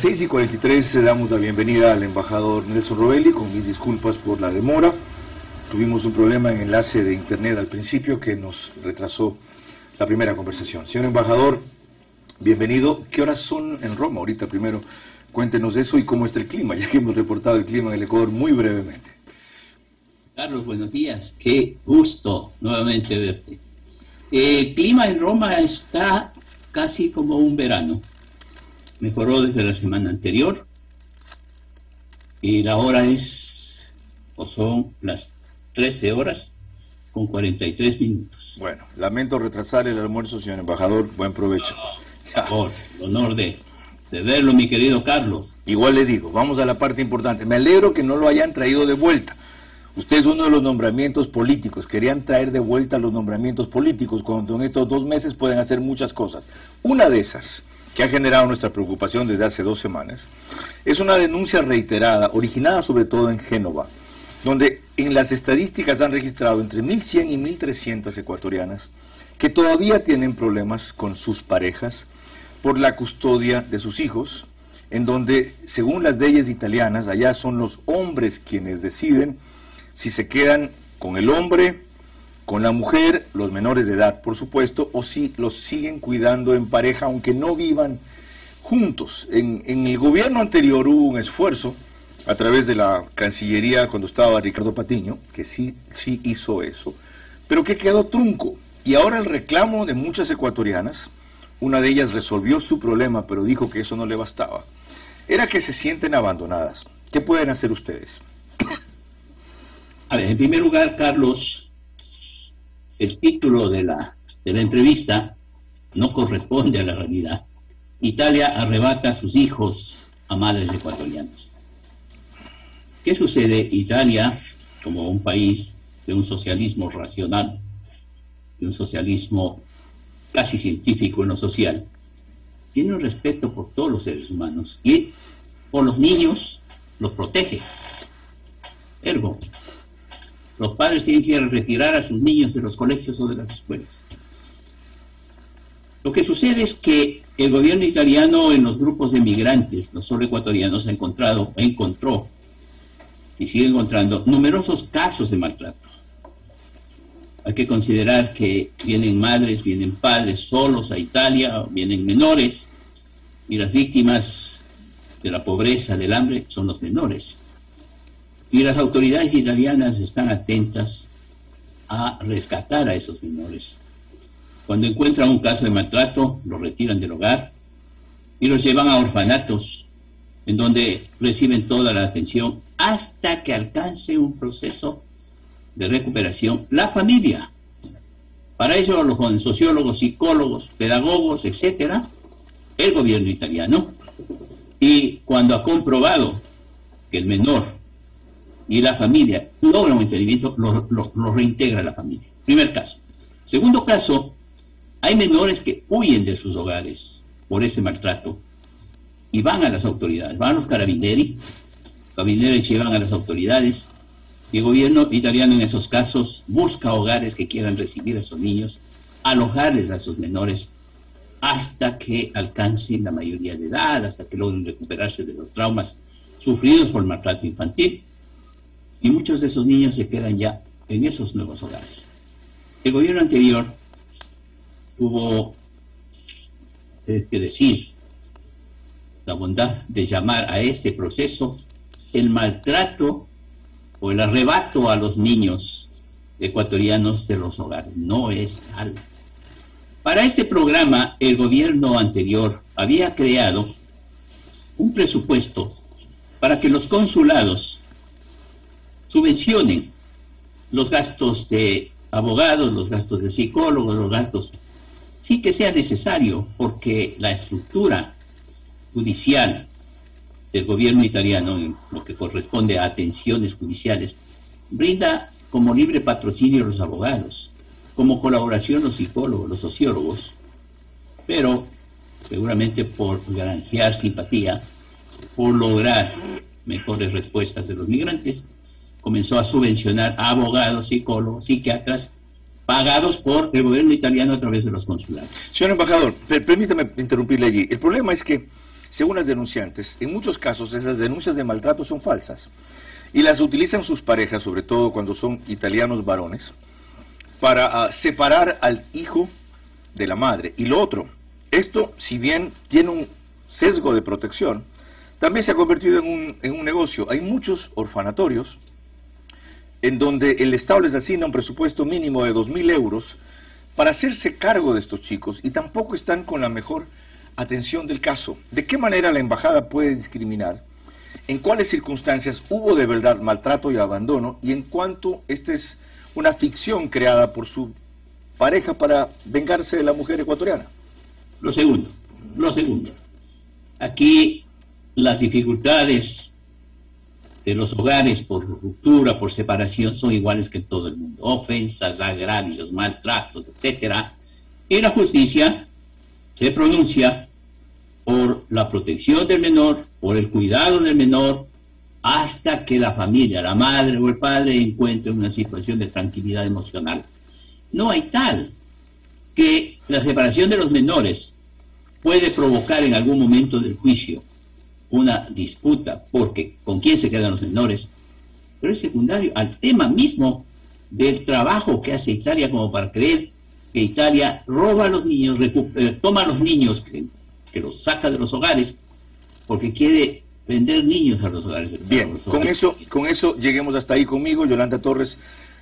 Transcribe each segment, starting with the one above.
6:43 damos la bienvenida al embajador Nelson Rovelli, con mis disculpas por la demora. Tuvimos un problema en enlace de internet al principio que nos retrasó la primera conversación. Señor embajador, bienvenido. ¿Qué horas son en Roma ahorita? Primero, cuéntenos eso y cómo está el clima, ya que hemos reportado el clima en el Ecuador muy brevemente. Carlos, buenos días. Qué gusto nuevamente verte. El clima en Roma está casi como un verano. Mejoró desde la semana anterior y la hora es, o son las 13 horas con 43 minutos. Bueno, lamento retrasar el almuerzo, señor embajador. Buen provecho. Por favor, el honor de verlo, mi querido Carlos. Igual le digo, vamos a la parte importante. Me alegro que no lo hayan traído de vuelta. Usted es uno de los nombramientos políticos. Querían traer de vuelta los nombramientos políticos, cuando en estos 2 meses pueden hacer muchas cosas. Una de esas, que ha generado nuestra preocupación desde hace 2 semanas, es una denuncia reiterada, originada sobre todo en Génova, donde en las estadísticas han registrado entre 1.100 y 1.300 ecuatorianas que todavía tienen problemas con sus parejas por la custodia de sus hijos, en donde, según las leyes italianas, allá son los hombres quienes deciden si se quedan con el hombre, con la mujer, los menores de edad, por supuesto, o si los siguen cuidando en pareja, aunque no vivan juntos. En el gobierno anterior hubo un esfuerzo a través de la Cancillería, cuando estaba Ricardo Patiño, que sí hizo eso, pero que quedó trunco. Y ahora el reclamo de muchas ecuatorianas, una de ellas resolvió su problema, pero dijo que eso no le bastaba, era que se sienten abandonadas. ¿Qué pueden hacer ustedes? A ver, en primer lugar, Carlos, el título de la entrevista no corresponde a la realidad. Italia arrebata a sus hijos a madres ecuatorianas. ¿Qué sucede? Italia, como un país de un socialismo racional, de un socialismo casi científico en lo social, tiene un respeto por todos los seres humanos y por los niños los protege. Ergo, los padres tienen que retirar a sus niños de los colegios o de las escuelas. Lo que sucede es que el gobierno italiano en los grupos de migrantes, no solo ecuatorianos, encontró y sigue encontrando numerosos casos de maltrato. Hay que considerar que vienen madres, vienen padres solos a Italia, vienen menores, y las víctimas de la pobreza, del hambre, son los menores. Y las autoridades italianas están atentas a rescatar a esos menores. Cuando encuentran un caso de maltrato, los retiran del hogar y los llevan a orfanatos, en donde reciben toda la atención hasta que alcance un proceso de recuperación la familia. Para ello, los sociólogos, psicólogos, pedagogos, etcétera, el gobierno italiano, y cuando ha comprobado que el menor y la familia logran un entendimiento, lo reintegra a la familia. Primer caso. Segundo caso, hay menores que huyen de sus hogares por ese maltrato y van a las autoridades, van a los carabinieri llevan a las autoridades, y el gobierno italiano en esos casos busca hogares que quieran recibir a esos niños, alojarles a esos menores hasta que alcancen la mayoría de edad, hasta que logren recuperarse de los traumas sufridos por el maltrato infantil. Y muchos de esos niños se quedan ya en esos nuevos hogares. El gobierno anterior tuvo que decir la bondad de llamar a este proceso el maltrato o el arrebato a los niños ecuatorianos de los hogares. No es tal. Para este programa, el gobierno anterior había creado un presupuesto para que los consulados subvencionen los gastos de abogados, los gastos de psicólogos, los gastos, sí que sea necesario, porque la estructura judicial del gobierno italiano, en lo que corresponde a atenciones judiciales, brinda como libre patrocinio a los abogados, como colaboración los psicólogos, los sociólogos, pero seguramente por granjear simpatía, por lograr mejores respuestas de los migrantes, comenzó a subvencionar a abogados, psicólogos, psiquiatras, pagados por el gobierno italiano a través de los consulados. Señor embajador, permítame interrumpirle allí. El problema es que según las denunciantes, en muchos casos esas denuncias de maltrato son falsas y las utilizan sus parejas, sobre todo cuando son italianos varones, para separar al hijo de la madre. Y lo otro, esto, si bien tiene un sesgo de protección, también se ha convertido en un negocio. Hay muchos orfanatorios en donde el Estado les asigna un presupuesto mínimo de 2.000 euros para hacerse cargo de estos chicos y tampoco están con la mejor atención del caso. ¿De qué manera la embajada puede discriminar? ¿En cuáles circunstancias hubo de verdad maltrato y abandono? Y en cuanto esta es una ficción creada por su pareja para vengarse de la mujer ecuatoriana. Lo segundo. Aquí las dificultades de los hogares por ruptura, por separación, son iguales que en todo el mundo. Ofensas, agravios, maltratos, etc. Y la justicia se pronuncia por la protección del menor, por el cuidado del menor, hasta que la familia, la madre o el padre, encuentre una situación de tranquilidad emocional. No hay tal que la separación de los menores puede provocar en algún momento del juicio una disputa, porque ¿con quién se quedan los menores? Pero es secundario al tema mismo del trabajo que hace Italia como para creer que Italia roba a los niños, toma a los niños, que los saca de los hogares, porque quiere vender niños a los hogares. Bien, con eso lleguemos hasta ahí conmigo. Yolanda Torres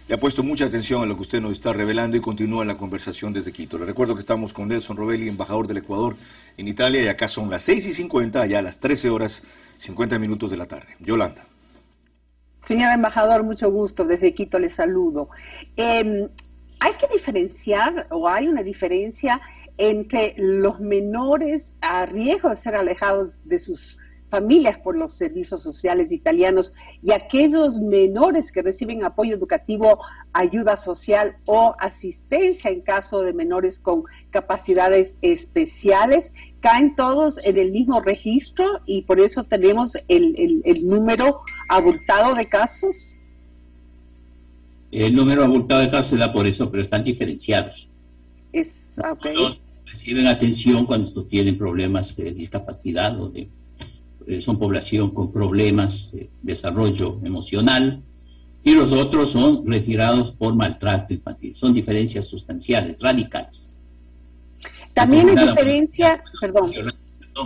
le ha puesto mucha atención a lo que usted nos está revelando y continúa la conversación desde Quito. Le recuerdo que estamos con Nelson Robelli, embajador del Ecuador en Italia, y acá son las 6:50, allá a las 13:50 de la tarde. Yolanda. Señor embajador, mucho gusto, desde Quito le saludo. Hay que diferenciar, o hay una diferencia entre los menores a riesgo de ser alejados de sus familias por los servicios sociales italianos y aquellos menores que reciben apoyo educativo, ayuda social o asistencia en caso de menores con capacidades especiales. Caen todos en el mismo registro y por eso tenemos el número abultado de casos. El número abultado de casos se da por eso, pero están diferenciados. Okay. Los reciben atención cuando tienen problemas de discapacidad o son población con problemas de desarrollo emocional, y los otros son retirados por maltrato infantil. Son diferencias sustanciales, radicales. También hay diferencia, perdón,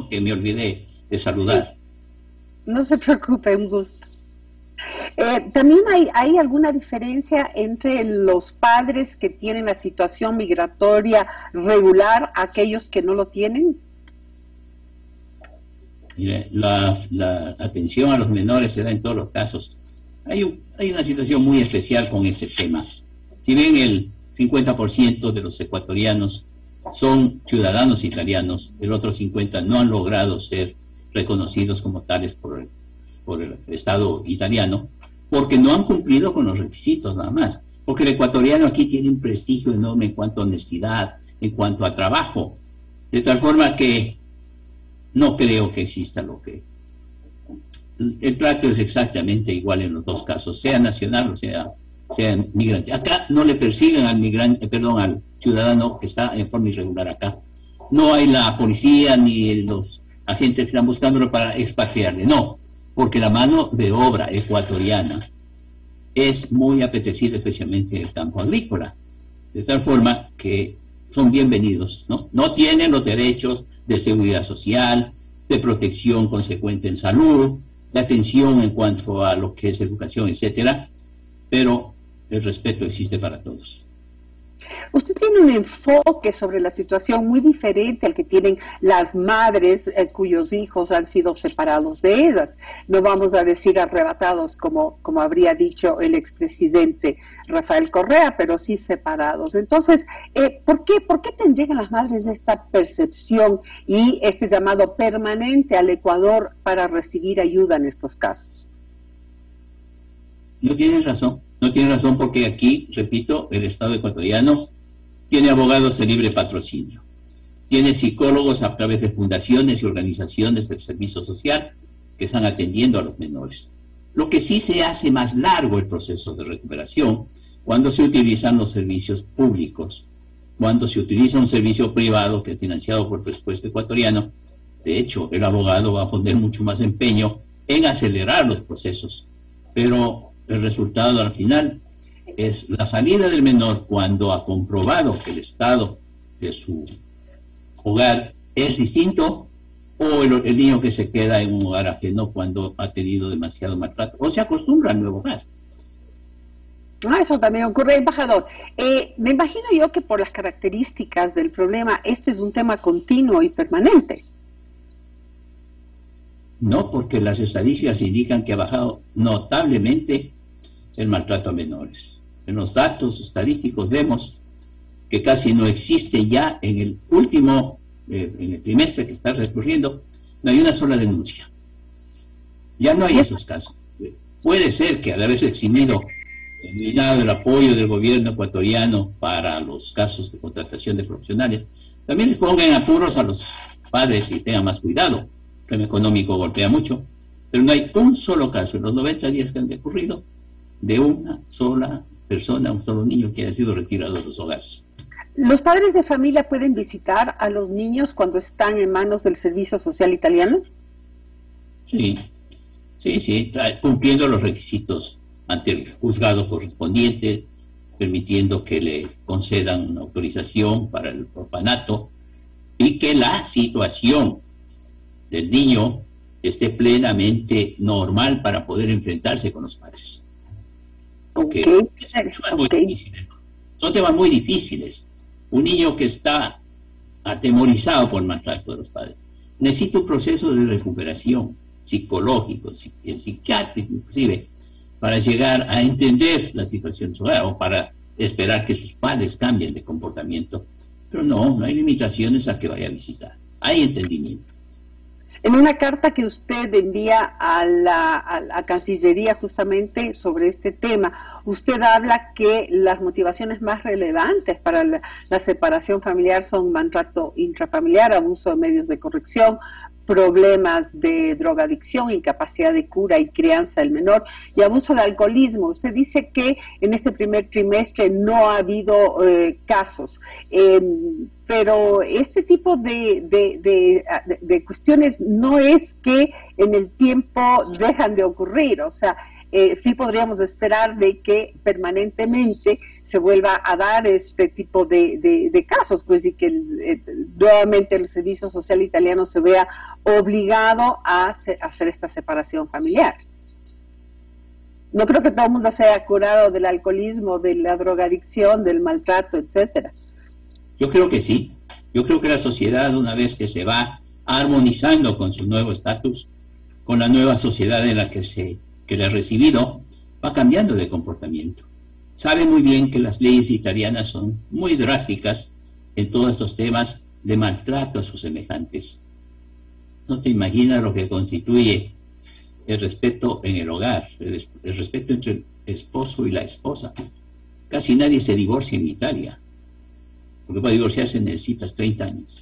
que me olvidé de saludar. Sí. No se preocupe, un gusto. También hay alguna diferencia entre los padres que tienen la situación migratoria regular a aquellos que no lo tienen. Mire, la atención a los menores se da en todos los casos. Hay una situación muy especial con ese tema. Si bien el 50% de los ecuatorianos son ciudadanos italianos, el otro 50% no han logrado ser reconocidos como tales por el Estado italiano, porque no han cumplido con los requisitos nada más. Porque el ecuatoriano aquí tiene un prestigio enorme en cuanto a honestidad, en cuanto a trabajo, de tal forma que no creo que exista lo que... El trato es exactamente igual en los dos casos, sea nacional o sea migrante. Acá no le persiguen al migrante, al ciudadano que está en forma irregular acá. No hay la policía ni los agentes que están buscándolo para expatriarle, no, porque la mano de obra ecuatoriana es muy apetecida, especialmente en el campo agrícola, de tal forma que son bienvenidos, ¿no? No tienen los derechos de seguridad social, de protección consecuente en salud, de atención en cuanto a lo que es educación, etcétera, pero el respeto existe para todos. Usted tiene un enfoque sobre la situación muy diferente al que tienen las madres cuyos hijos han sido separados de ellas. No vamos a decir arrebatados como habría dicho el expresidente Rafael Correa, pero sí separados. Entonces, ¿por qué tendrían las madres esta percepción y este llamado permanente al Ecuador para recibir ayuda en estos casos? No tienen razón porque aquí, repito, el Estado ecuatoriano tiene abogados de libre patrocinio, tiene psicólogos a través de fundaciones y organizaciones del servicio social que están atendiendo a los menores. Lo que sí se hace más largo el proceso de recuperación cuando se utilizan los servicios públicos, cuando se utiliza un servicio privado que es financiado por el presupuesto ecuatoriano, De hecho, el abogado va a poner mucho más empeño en acelerar los procesos, pero el resultado al final es la salida del menor cuando ha comprobado que el estado de su hogar es distinto, o el niño que se queda en un hogar ajeno cuando ha tenido demasiado maltrato o se acostumbra al nuevo hogar. Eso también ocurre, embajador. Me imagino yo que por las características del problema, este es un tema continuo y permanente. No, porque las estadísticas indican que ha bajado notablemente el maltrato a menores. En los datos estadísticos vemos que casi no existe ya en el último, en el trimestre que está recurriendo, no hay una sola denuncia. Ya no hay esos casos. Puede ser que al haberse eliminado el apoyo del gobierno ecuatoriano para los casos de contratación de profesionales, también les pongan apuros a los padres y tengan más cuidado. El tema económico golpea mucho, pero no hay un solo caso en los 90 días que han recurrido de una sola persona, un solo niño que haya sido retirado de los hogares. ¿Los padres de familia pueden visitar a los niños cuando están en manos del Servicio Social Italiano? Sí, cumpliendo los requisitos ante el juzgado correspondiente, permitiendo que le concedan una autorización para el orfanato y que la situación del niño esté plenamente normal para poder enfrentarse con los padres. Porque son temas muy difíciles. Un niño que está atemorizado por el maltrato de los padres necesita un proceso de recuperación psicológico, psiquiátrico inclusive, para llegar a entender la situación social o para esperar que sus padres cambien de comportamiento. Pero no hay limitaciones a que vaya a visitar. Hay entendimiento. En una carta que usted envía a la Cancillería justamente sobre este tema, usted habla que las motivaciones más relevantes para la separación familiar son maltrato intrafamiliar, abuso de medios de corrección, problemas de drogadicción, incapacidad de cura y crianza del menor y abuso de alcoholismo. Usted dice que en este primer trimestre no ha habido casos, pero este tipo de cuestiones no es que en el tiempo dejan de ocurrir, o sea, sí podríamos esperar de que permanentemente se vuelva a dar este tipo de casos, pues, y que nuevamente el Servicio Social Italiano se vea obligado a hacer esta separación familiar. No creo que todo el mundo se haya curado del alcoholismo, de la drogadicción, del maltrato, etcétera. Yo creo que sí. Yo creo que la sociedad, una vez que se va armonizando con su nuevo estatus, con la nueva sociedad en la que le ha recibido, va cambiando de comportamiento. Sabe muy bien que las leyes italianas son muy drásticas en todos estos temas de maltrato a sus semejantes. No te imaginas lo que constituye el respeto en el hogar, el respeto entre el esposo y la esposa. Casi nadie se divorcia en Italia, porque para divorciarse necesitas 30 años,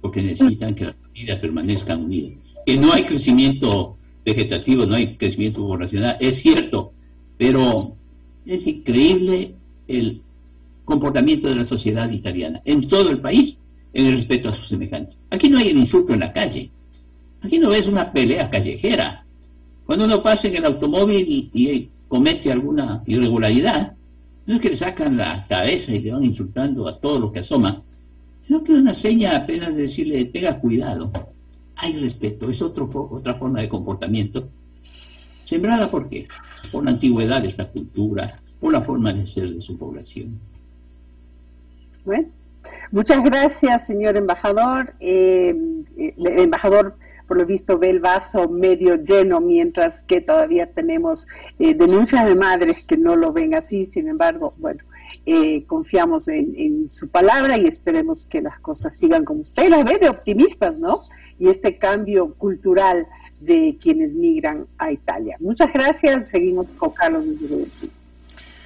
porque necesitan que las familias permanezcan unidas. Que no hay crecimiento vegetativo, no hay crecimiento poblacional, es cierto, pero es increíble el comportamiento de la sociedad italiana en todo el país en el respeto a sus semejantes. Aquí no hay el insulto en la calle, aquí no es una pelea callejera. Cuando uno pasa en el automóvil y comete alguna irregularidad, no es que le sacan la cabeza y le van insultando a todo lo que asoma, sino que es una seña apenas de decirle tenga cuidado. Hay respeto, es otra forma de comportamiento, sembrada ¿por qué? Por la antigüedad de esta cultura, por la forma de ser de su población. Bueno, muchas gracias, señor embajador. El embajador, por lo visto, ve el vaso medio lleno, mientras que todavía tenemos denuncias de madres que no lo ven así. Sin embargo, bueno, confiamos en su palabra y esperemos que las cosas sigan como usted las ve, de optimistas, ¿no? Y este cambio cultural de quienes migran a Italia. Muchas gracias. Seguimos con Carlos.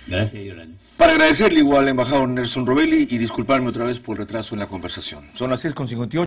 Gracias, Yolanda. Para agradecerle igual al embajador Nelson Robelli y disculparme otra vez por el retraso en la conversación. Son las 6:58.